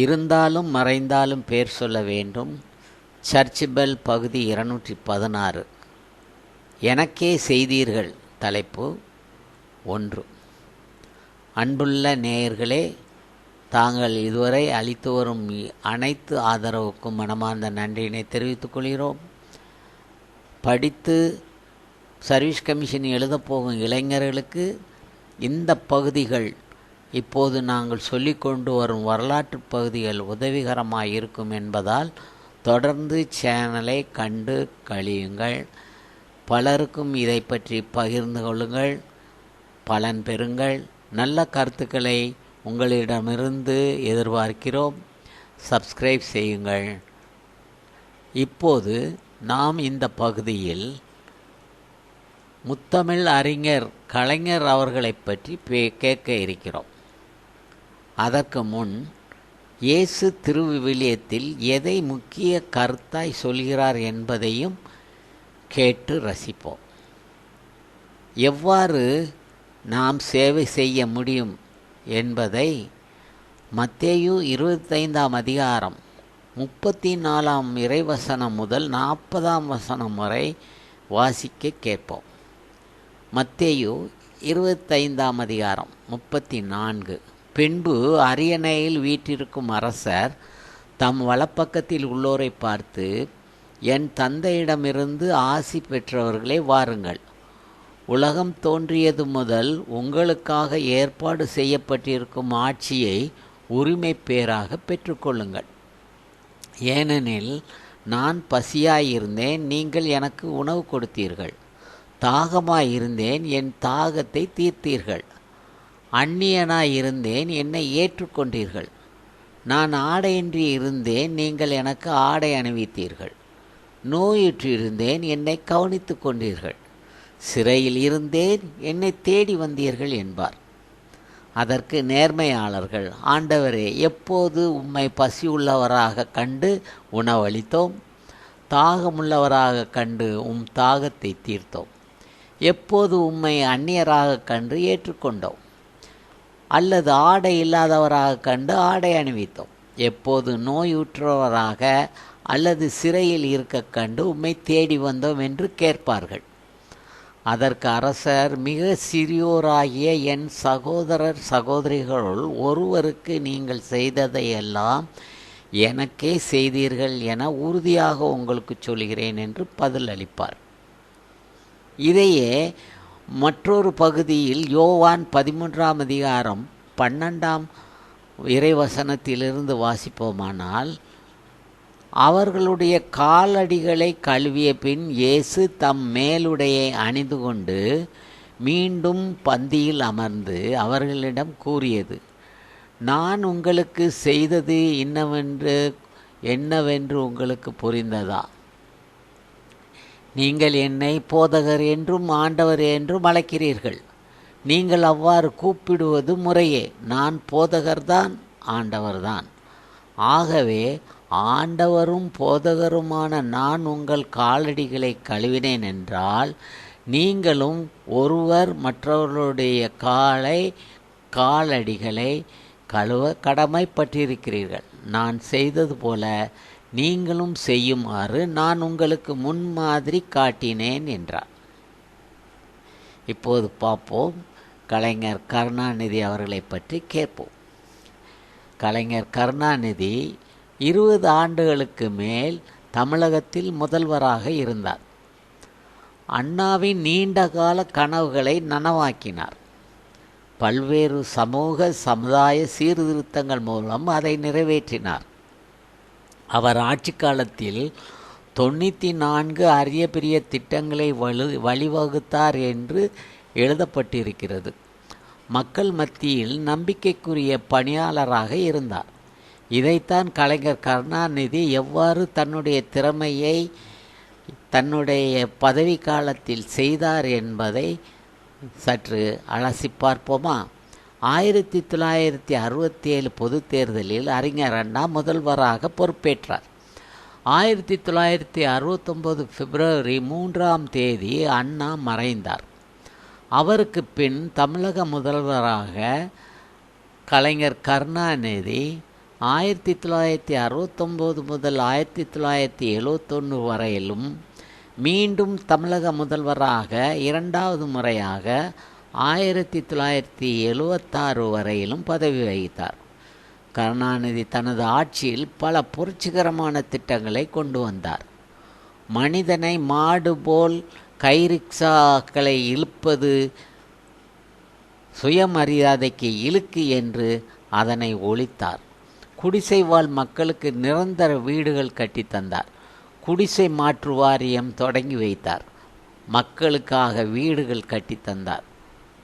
இருந்தாலும் மறைந்தாலும் பேர் சொல்ல வேண்டும். சர்ச் பெல் பகுதி 216. எனக்கே செய்தீர்கள். தலைப்பு 1. அன்புள்ள நேயர்களே, தாங்கள் இதுவரை அளித்து வரும் அனைத்து ஆதரவுக்கும் மனமார்ந்த நன்றியினை தெரிவித்துக் கொள்கிறோம். படித்து சர்வீஸ் கமிஷன் எழுதப்போகும் இளைஞர்களுக்கு இந்த பகுதிகள், இப்போது நாங்கள் சொல்லிக்கொண்டு வரும் வரலாற்று பகுதிகள் உதவிகரமாக இருக்கும் என்பதால் தொடர்ந்து சேனலை கண்டு கழியுங்கள். பலருக்கும் இதை பற்றி பகிர்ந்து கொள்ளுங்கள், பலன் பெறுங்கள். நல்ல கருத்துக்களை உங்களிடமிருந்து எதிர்பார்க்கிறோம். சப்ஸ்கிரைப் செய்யுங்கள். இப்போது நாம் இந்த பகுதியில் முத்தமிழ் அறிஞர் கலைஞர் அவர்களை பற்றி கேட்க இருக்கிறோம். அதற்கு முன் இயேசு திருவிவிலியத்தில் எதை முக்கிய கருத்தாய் சொல்கிறார் என்பதையும் கேட்டு ரசிப்போம். எவ்வாறு நாம் சேவை செய்ய முடியும் என்பதை மத்தேயு 25ஆம் அதிகாரம் 34ஆம் இறைவசனம் முதல் 40ஆம் வசனம் வரை வாசிக்க கேட்போம். மத்தேயு 25ஆம் அதிகாரம் 34. பின்பு அரியணையில் வீற்றிருக்கும் அரசர் தம் வலப்பக்கத்தில் உள்ளோரை பார்த்து, என் தந்தையிடமிருந்து ஆசி பெற்றவர்களே வாருங்கள், உலகம் தோன்றியது முதல் உங்களுக்காக ஏற்பாடு செய்யப்பட்டிருக்கும் ஆட்சியை உரிமை பேராக பெற்றுக்கொள்ளுங்கள். ஏனெனில் நான் பசியாயிருந்தேன், நீங்கள் எனக்கு உணவு கொடுத்தீர்கள். தாகமாயிருந்தேன், என் தாகத்தை தீர்த்தீர்கள். அந்நியனாயிருந்தேன், என்னை ஏற்றுக்கொண்டீர்கள். நான் ஆடையின்றி இருந்தேன், நீங்கள் எனக்கு ஆடை அணிவித்தீர்கள். நோயுற்றிருந்தேன், என்னை கவனித்து கொண்டீர்கள். சிறையில் இருந்தேன், என்னை தேடி வந்தீர்கள் என்பார். அதற்கு நேர்மையாளர்கள், ஆண்டவரே, எப்போது உம்மை பசியுள்ளவராக கண்டு உணவளித்தோம், தாகமுள்ளவராக கண்டு உம் தாகத்தை தீர்த்தோம். எப்போது உம்மை அந்நியராக கண்டு ஏற்றுக்கொண்டோம், அல்லது ஆடை இல்லாதவராக கண்டு ஆடை அணிவித்தோம். எப்போது நோயுற்றவராக அல்லது சிறையில் இருக்க கண்டு உம்மை தேடி வந்தோம் என்று கேட்பார்கள். அதற்கு அரசர், மிக சிறியோராகிய என் சகோதரர் சகோதரிகளுள் ஒருவருக்கு நீங்கள் செய்ததையெல்லாம் எனக்கே செய்தீர்கள் என உறுதியாக உங்களுக்கு சொல்கிறேன் என்று பதில் அளிப்பார். இதையே மற்றொரு பகுதியில் யோவான் 13ஆம் அதிகாரம் 12ஆம் இறைவசனத்திலிருந்து வாசிப்போமானால், அவர்களுடைய காலடிகளை கழுவிய பின் இயேசு தம் மேலுடையை அணிந்து கொண்டு மீண்டும் பந்தியில் அமர்ந்து அவர்களிடம் கூறியது, நான் உங்களுக்கு செய்தது என்னவென்று உங்களுக்கு புரிந்ததா? நீங்கள் என்னை போதகர் என்றும் ஆண்டவர் என்றும் அழைக்கிறீர்கள். நீங்கள் அவ்வாறு கூப்பிடுவது முறையே. நான் போதகர்தான், ஆண்டவர்தான். ஆகவே ஆண்டவரும் போதகருமான நான் உங்கள் காலடிகளை கழுவினேன் என்றால், நீங்களும் ஒருவர் மற்றவர்களுடைய காலடிகளை கழுவ கடமைப்பட்டிருக்கிறீர்கள். நான் செய்தது போல நீங்களும் செய்யுமாறு நான் உங்களுக்கு முன்மாதிரி காட்டினேன் என்றார். இப்போது பார்ப்போம், கலைஞர் கருணாநிதி அவர்களை பற்றி கேட்போம். கலைஞர் கருணாநிதி 20 ஆண்டுகளுக்கு மேல் தமிழகத்தில் முதல்வராக இருந்தார். அண்ணாவின் நீண்டகால கனவுகளை நனவாக்கினார். பல்வேறு சமூக சமுதாய சீர்திருத்தங்கள் மூலம் அதை நிறைவேற்றினார். அவர் ஆட்சி காலத்தில் 94 அரிய பெரிய திட்டங்களை வழிவகுத்தார் என்று எழுதப்பட்டிருக்கிறது. மக்கள் மத்தியில் நம்பிக்கைக்குரிய பணியாளராக இருந்தார். இதைத்தான் கலைஞர் கருணாநிதி எவ்வாறு தன்னுடைய திறமையை தன்னுடைய பதவி காலத்தில் செய்தார் என்பதை சற்று அலசி பார்ப்போமா? 1967 பொதுத் தேர்தலில் அறிஞர் அண்ணா முதல்வராக பொறுப்பேற்றார். 1969 பிப்ரவரி 3ஆம் தேதி அண்ணா மறைந்தார். அவருக்கு பின் தமிழக முதல்வராக கலைஞர் கருணாநிதி 1969 முதல் 1971 வரையிலும் மீண்டும் தமிழக முதல்வராக இரண்டாவது முறையாக 1976 வரையிலும் பதவி வகித்தார். கருணாநிதி தனது ஆட்சியில் பல புரட்சிகரமான திட்டங்களை கொண்டு வந்தார். மனிதனை மாடு போல் கைரிக்ஷாக்களை இழுப்பது சுயமரியாதைக்கு இழுக்கு என்று அதனை ஒழித்தார். குடிசை வாழ் மக்களுக்கு நிரந்தர வீடுகள் கட்டித்தந்தார். குடிசை மாற்று வாரியம் தொடங்கி வைத்தார். மக்களுக்காக வீடுகள் கட்டித்தந்தார்.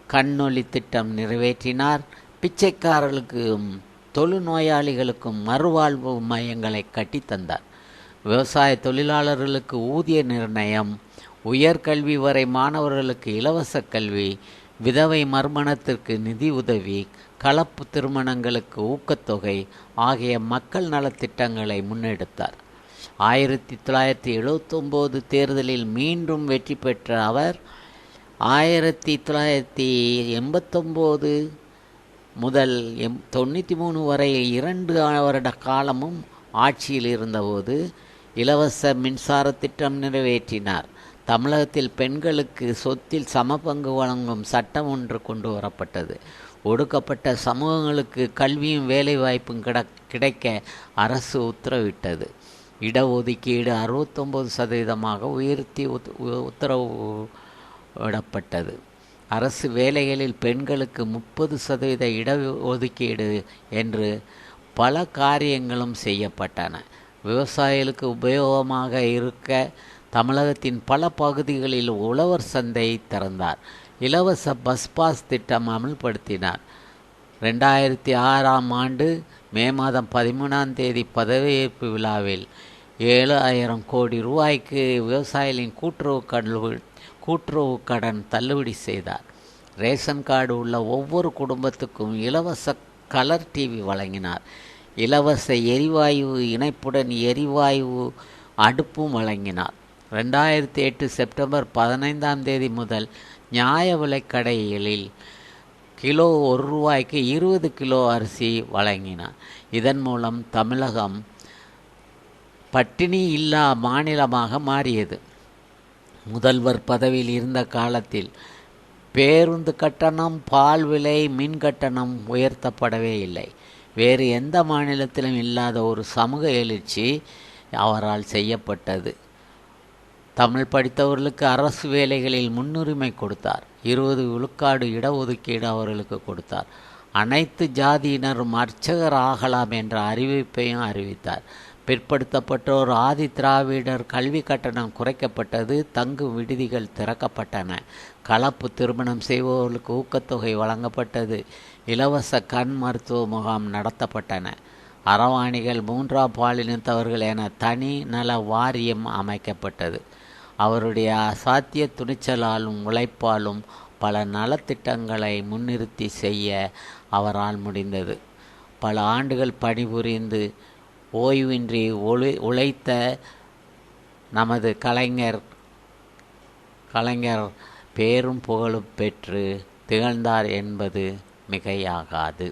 கண்ணொளி திட்டம் நிறைவேற்றினார். பிச்சைக்காரர்களுக்கும் தொழுநோயாளிகளுக்கும் மறுவாழ்வு மையங்களை கட்டித்தந்தார். விவசாய தொழிலாளர்களுக்கு ஊதிய நிர்ணயம், உயர்கல்வி வரை மாணவர்களுக்கு இலவச கல்வி, விதவை மறுமணத்திற்கு நிதி உதவி, கலப்பு திருமணங்களுக்கு ஊக்கத்தொகை ஆகிய மக்கள் நலத்திட்டங்களை முன்னெடுத்தார். 1979 தேர்தலில் மீண்டும் வெற்றி பெற்ற அவர் 1989 முதல் 93 வரை 2 வருட காலமும் ஆட்சியில் இருந்தபோது இலவச மின்சார திட்டம் நிறைவேற்றினார். தமிழகத்தில் பெண்களுக்கு சொத்தில் சமபங்கு வழங்கும் சட்டம் ஒன்று கொண்டு வரப்பட்டது. ஒடுக்கப்பட்ட சமூகங்களுக்கு கல்வியும் வேலைவாய்ப்பும் கிடைக்க அரசு உத்தரவிட்டது. இடஒதுக்கீடு 69% உயர்த்தி உத்தரவிடப்பட்டது. அரசு வேலைகளில் பெண்களுக்கு 30% இடஒதுக்கீடு என்று பல காரியங்களும் செய்யப்பட்டன. விவசாயிகளுக்கு உபயோகமாக இருக்க தமிழகத்தின் பல பகுதிகளில் உழவர் சந்தை திறந்தார். இலவச பஸ் பாஸ் திட்டம் அமல்படுத்தினார். 2006 ஆண்டு மே மாதம் 13 பதவியேற்பு விழாவில் 7,000 கோடி ரூபாய்க்கு விவசாயிகளின் கூட்டுறவு கடன் தள்ளுபடி செய்தார். ரேஷன் கார்டு உள்ள ஒவ்வொரு குடும்பத்துக்கும் இலவச கலர் டிவி வழங்கினார். இலவச எரிவாயு இணைப்புடன் எரிவாயு அடுப்பும் வழங்கினார். 2008 செப்டம்பர் 15 முதல் நியாய விலைக்கடைகளில் கிலோ 1 ரூபாய்க்கு 20 கிலோ அரிசி வழங்கினார். இதன் மூலம் தமிழகம் பட்டினி இல்லா மாநிலமாக மாறியது. முதல்வர் பதவியில் இருந்த காலத்தில் பேருந்து கட்டணம், பால் விலை, மின் கட்டணம் உயர்த்தப்படவே இல்லை. வேறு எந்த மாநிலத்திலும் இல்லாத ஒரு சமூக எழுச்சி அவரால் செய்யப்பட்டது. தமிழ் படித்தவர்களுக்கு அரசு வேலைகளில் முன்னுரிமை கொடுத்தார். 20 விழுக்காடு இடஒதுக்கீடு அவர்களுக்கு கொடுத்தார். அனைத்து ஜாதியினரும் அர்ச்சகர் ஆகலாம் என்ற அறிவிப்பையும் அறிவித்தார். பிற்படுத்தப்பட்டோர், ஆதி திராவிடர் கல்வி கட்டணம் குறைக்கப்பட்டது. தங்கும் விடுதிகள் திறக்கப்பட்டன. கலப்பு திருமணம் செய்பவர்களுக்கு ஊக்கத்தொகை வழங்கப்பட்டது. இலவச கண் மருத்துவ முகாம் நடத்தப்பட்டன. அரவாணிகள், 3ஆம் பாலினத்தவர்கள் என தனி நல வாரியம் அமைக்கப்பட்டது. அவருடைய அசாத்திய துணிச்சலாலும் உழைப்பாலும் பல நலத்திட்டங்களை முன்னிறுத்தி செய்ய அவரால் முடிந்தது. பல ஆண்டுகள் பணிபுரிந்து ஓய்வின்றி உழைத்த நமது கலைஞர் பேரும் புகழும் பெற்று திகழ்ந்தார் என்பது மிகையாகாது.